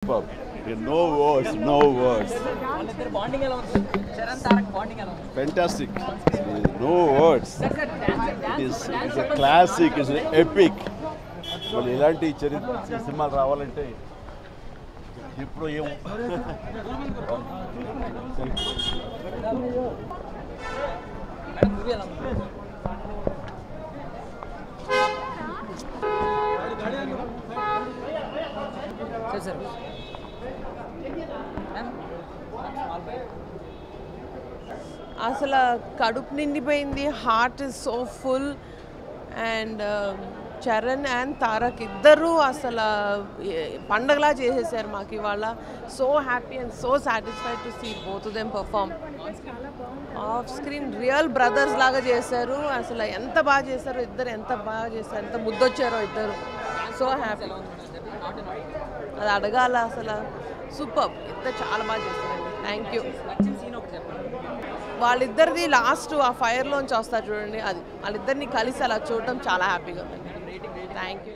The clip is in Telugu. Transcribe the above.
Superb. No words, no words. Fantastic. No words. It's a classic, it's an epic. మళ్ళీ ఇలాంటి సినిమాలు రావాలంటే ఇప్పుడు ఏమో అసలు కడుపు నిండిపోయింది. Heart is so full. And Charan and Tarak ఇద్దరు అసలు పండగలా చేసేసారు మాకు ఇవాళ. So happy and so satisfied to see both of them perform. Off screen real brothers లాగా చేశారు. అసలు ఎంత బాగా చేశారో ఇద్దరు, ఎంత బాగా చేశారు, ఎంత ముద్దొచ్చారో ఇద్దరు. So happy. అది అడగాల అసలు. సూపర్. ఇద్దరు చాలా బాగా చేశారండి. Thank you. వాళ్ళిద్దరిది లాస్ట్ ఆ ఫైర్లోంచి వస్తారు చూడండి, అది వాళ్ళిద్దరిని కలిసి అలా చూడటం చాలా హ్యాపీగా ఉంది. Thank you.